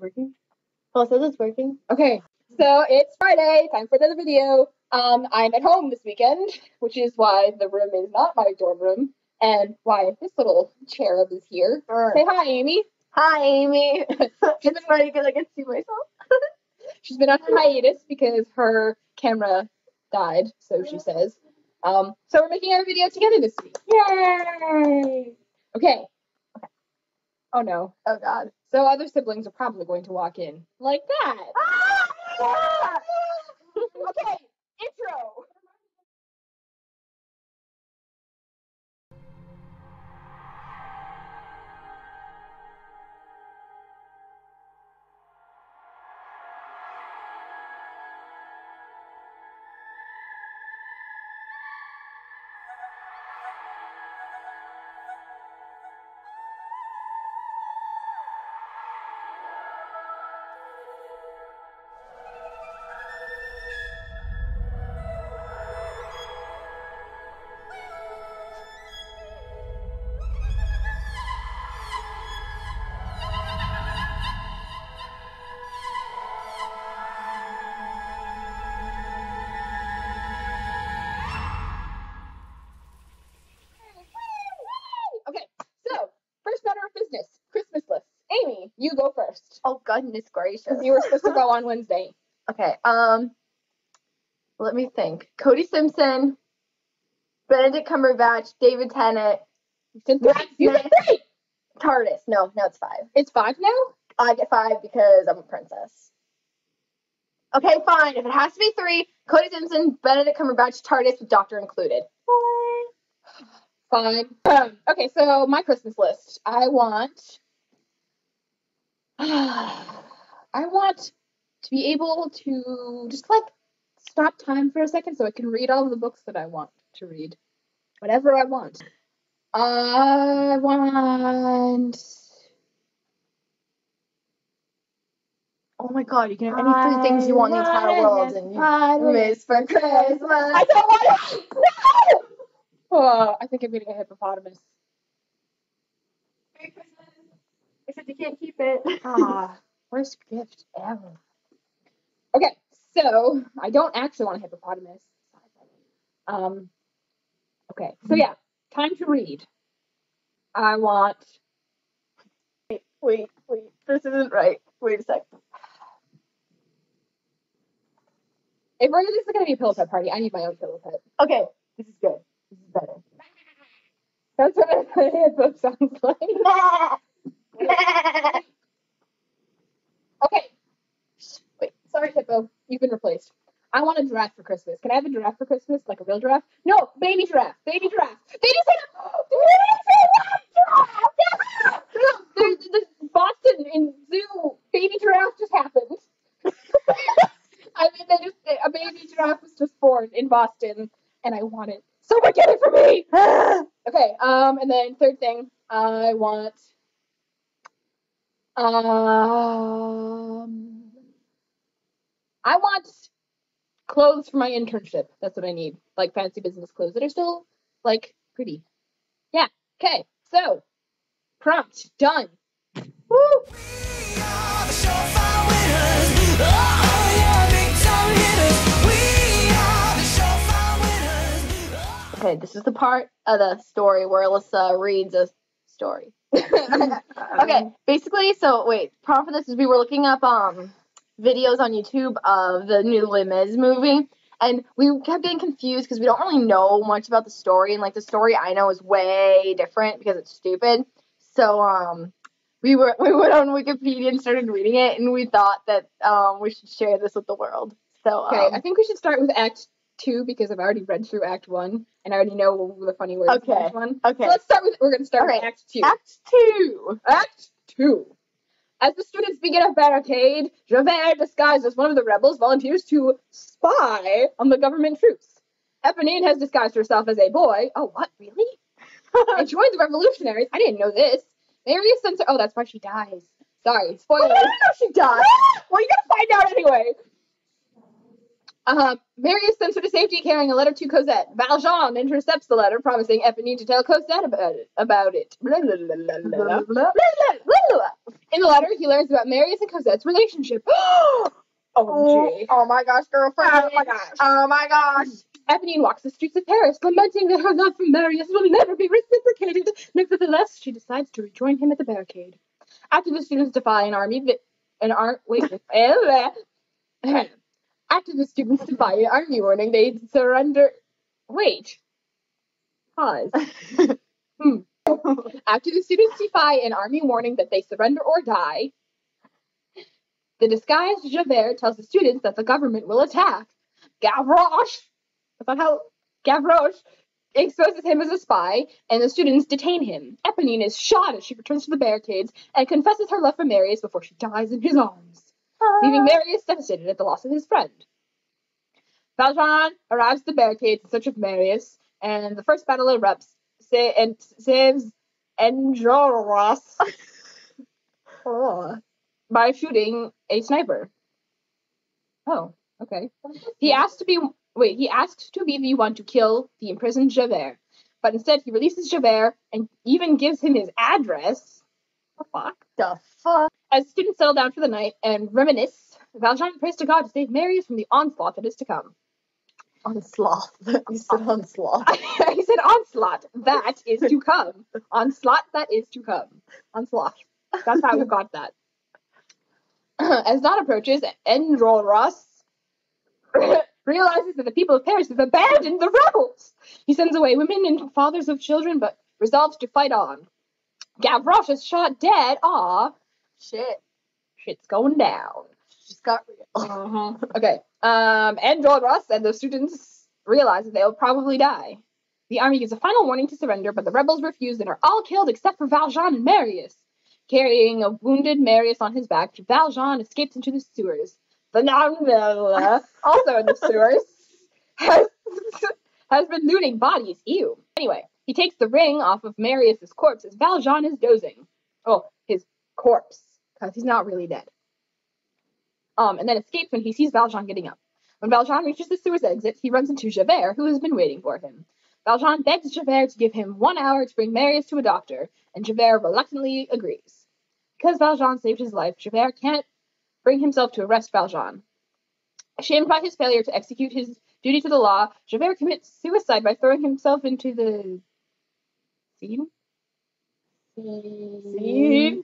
working? Oh, it says it's working. Okay, so it's Friday. Time for another video. I'm at home this weekend, which is why the room is not my dorm room, and why this little cherub is here. Say hi, Amy. Hi, Amy. It's funny because I can see myself. She's been on hiatus because her camera died, so she says. So we're making our video together this week. Yay! Okay. Oh no. Oh God. So other siblings are probably going to walk in like that. Ah! Okay, intro. Okay, so first matter of business, Christmas lists. Amy, you go first. Oh goodness gracious. Because you were supposed to go on Wednesday. Okay. Let me think. Cody Simpson, Benedict Cumberbatch, David Tennant. You get 3. TARDIS. No, it's 5. It's 5 now? I get 5 because I'm a princess. Okay, fine. If it has to be 3, Cody Simpson, Benedict Cumberbatch, TARDIS with Doctor included. Fine. Okay, so my Christmas list. I want to be able to just like stop time for a second so I can read all of the books that I want to read. Whatever I want. I want. Oh my God, you can have any 3 things you want in the entire world and you miss for Christmas. I don't want it! No! Oh, I think I'm getting a hippopotamus. Merry Christmas. Except you can't keep it. Worst gift ever. Okay, so I don't actually want a hippopotamus. Okay, so yeah, time to read. I want. Wait. This isn't right. Wait a sec. If we're this is gonna be a pillow pet party, I need my own pillow pet. Okay, this is good. This is better. That's what a hippo sounds like. Okay. Wait, sorry, hippo. You've been replaced. I want a giraffe for Christmas. Can I have a giraffe for Christmas? Like a real giraffe? No, baby giraffe. Baby giraffe. They just said the Boston in zoo baby giraffe just happened. I mean, a baby giraffe was just born in Boston, and I want it. Someone get it for me. Okay. And then third thing, I want. I want clothes for my internship. That's what I need. Like fancy business clothes that are still like pretty. Yeah. Okay. So prompt done. Woo! We are the surefire winners. Oh, yeah, big time hitters. We are the surefire winners. Okay, this is the part of the story where Alyssa reads a story. Okay, basically, prompt for this is we were looking up videos on YouTube of the new Les Mis movie, and we kept getting confused because we don't really know much about the story, and like the story I know is way different because it's stupid. So we went on Wikipedia and started reading it, and we thought that we should share this with the world. So okay, I think we should start with Act 2 because I've already read through Act 1 and I already know the funny words in Act 1. Okay. So we're going to start with Act 2. Act 2. As the students begin a barricade, Javert, disguised as one of the rebels, volunteers to spy on the government troops. Eponine has disguised herself as a boy. Oh, what? Really? And joined the revolutionaries. I didn't know this. Marius sends her. Oh, that's why she dies. Sorry, spoilers. I didn't know she died. Well, you gotta find out anyway. Marius sends her to safety carrying a letter to Cosette. Valjean intercepts the letter, promising Eponine to tell Cosette about it. In the letter, he learns about Marius and Cosette's relationship. OMG. Oh my gosh, girlfriend. Oh my gosh. Oh my gosh. Eponine walks the streets of Paris, lamenting that her love for Marius will never be reciprocated. Nevertheless, she decides to rejoin him at the barricade. After the students defy an army, after the students defy an army warning, they surrender. Wait. Pause. After the students defy an army warning that they surrender or die, the disguised Javert tells the students that the government will attack. Gavroche exposes him as a spy, and the students detain him. Eponine is shot as she returns to the barricades and confesses her love for Marius before she dies in his arms, leaving Marius devastated at the loss of his friend. Valjean arrives at the barricades in search of Marius, and the first battle erupts, saves Enjolras by shooting a sniper. Oh, okay. He asks to be the one to kill the imprisoned Javert, but instead he releases Javert and even gives him his address. The fuck? As students settle down for the night and reminisce, Valjean prays to God to save Marius from the onslaught that is to come. Onslaught. You said onslaught. He said onslaught. That is to come. Onslaught that is to come. Onslaught. That's how we got that. As dawn approaches, Enjolras realizes that the people of Paris have abandoned the rebels. He sends away women and fathers of children, but resolves to fight on. Gavroche is shot dead. Aw. Shit. Shit's going down. Just got real. Okay. Enjolras and the students realize that they'll probably die. The army gives a final warning to surrender, but the rebels refuse and are all killed except for Valjean and Marius. Carrying a wounded Marius on his back, Valjean escapes into the sewers. The novel, also in the sewers, has been looting bodies. Ew. Anyway, he takes the ring off of Marius's corpse as Valjean is dozing. Oh, his corpse, because he's not really dead. And then escapes when he sees Valjean getting up. When Valjean reaches the sewers exit, he runs into Javert, who has been waiting for him. Valjean begs Javert to give him 1 hour to bring Marius to a doctor, and Javert reluctantly agrees. Because Valjean saved his life, Javert can't bring himself to arrest Valjean. Ashamed by his failure to execute his duty to the law, Javert commits suicide by throwing himself into the Seine? Seine?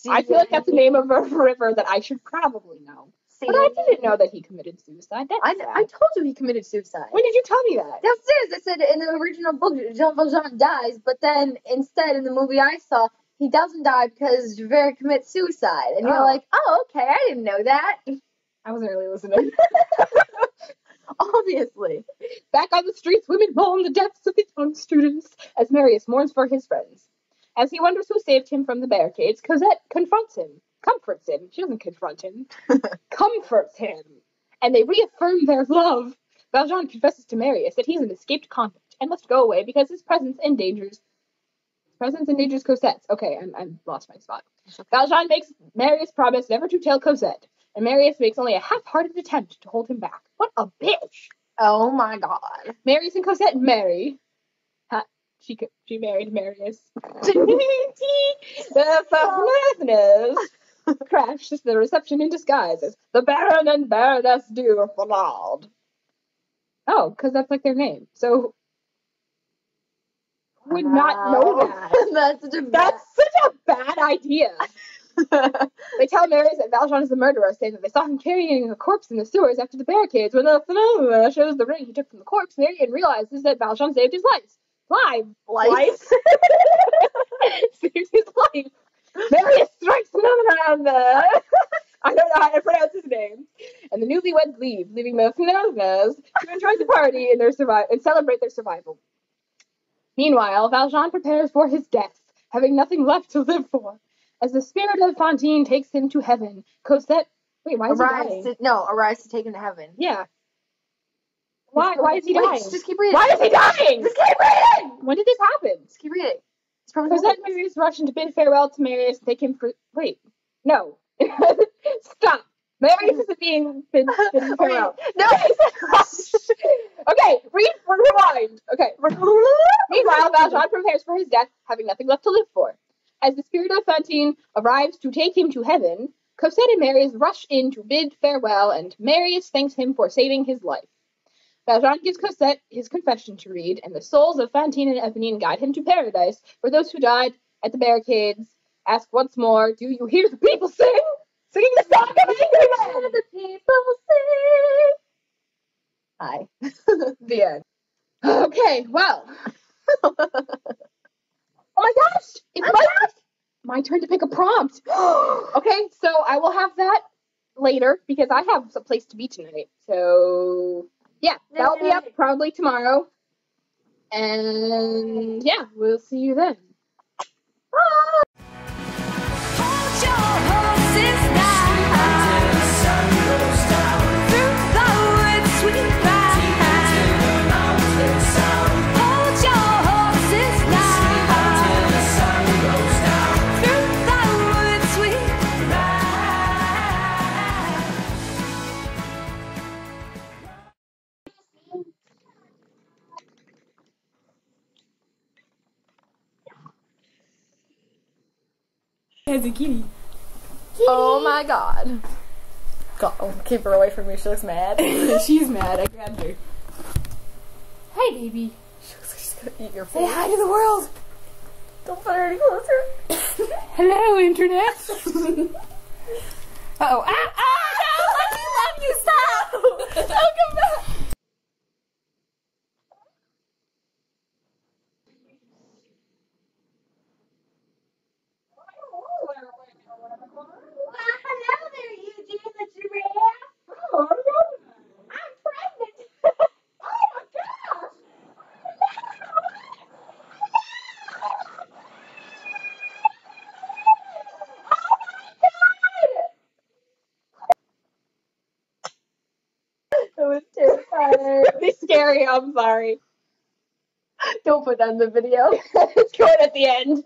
I feel like that's the name of a river that I should probably know. But I didn't know that he committed suicide. I told you he committed suicide. When did you tell me that? Downstairs, I said in the original book, Jean Valjean dies, but then instead in the movie I saw, he doesn't die because Javert commits suicide. And you're like, oh, okay, I didn't know that. I wasn't really listening. Obviously. Back on the streets, women moan the deaths of the young students as Marius mourns for his friends. As he wonders who saved him from the barricades, Cosette comforts him. She doesn't confront him. Comforts him. And they reaffirm their love. Valjean confesses to Marius that he's an escaped convict and must go away because his presence endangers Cosette. Okay, I'm lost my spot. Valjean makes Marius promise never to tell Cosette, and Marius makes only a half-hearted attempt to hold him back. What a bitch! Oh my god. Marius and Cosette marry. She married Marius. The crashed the reception in disguise as the Baron and Baroness du Fernand. Oh, because that's like their name. So would not know that. That's such a bad idea. They tell Marius that Valjean is the murderer, saying that they saw him carrying a corpse in the sewers after the barricades. When the phenomenon shows the ring he took from the corpse, Marius realizes that Valjean saved his life. Life? Saved his life. Marius strikes phenomenon. I don't know how to pronounce his name. And the newlyweds leave, leaving the phenomenons to enjoy the party and celebrate their survival. Meanwhile, Valjean prepares for his death, having nothing left to live for. As the spirit of Fantine takes him to heaven, Cosette... Wait, why is he dying? Arrives to take him to heaven. Yeah. Why is he dying? Just keep reading. Why is he dying? Just keep reading! When did this happen? Just keep reading. Cosette and Marius rush in to bid farewell to Marius and take him for... Wait. No. Stop. Marius isn't being bid farewell. No. Okay, rewind. Okay. Meanwhile, Valjean prepares for his death, having nothing left to live for. As the spirit of Fantine arrives to take him to heaven, Cosette and Marius rush in to bid farewell, and Marius thanks him for saving his life. Valjean gives Cosette his confession to read, and the souls of Fantine and Eponine guide him to paradise. For those who died at the barricades, ask once more, do you hear the people sing? Singing the song of Angry Men! The people sing. Hi. The end. Okay, well. Oh my gosh! It's my turn to pick a prompt. Okay, so I will have that later because I have a place to be tonight. So, yeah, that'll be up probably tomorrow. And, yeah, we'll see you then. Bye! Hold your horses now. Till the sun goes down. Through the woods sweet ride. Till the mountains sound. Hold your horses now. Till the sun goes down. Through the woods sweet As a kitty. Oh my god. God, keep her away from me. She looks mad. She's mad. I grabbed her. Hi, baby. She looks like she's gonna eat your Say face. hi to the world. Don't put her any closer. Hello, Internet. Uh-oh. No! Let me love you. Stop. Don't come back. Hello there, Eugene the giraffe. Oh, I'm pregnant. Oh my gosh. That was terrifying. Really scary, I'm sorry. Don't put that in the video. It's going at the end.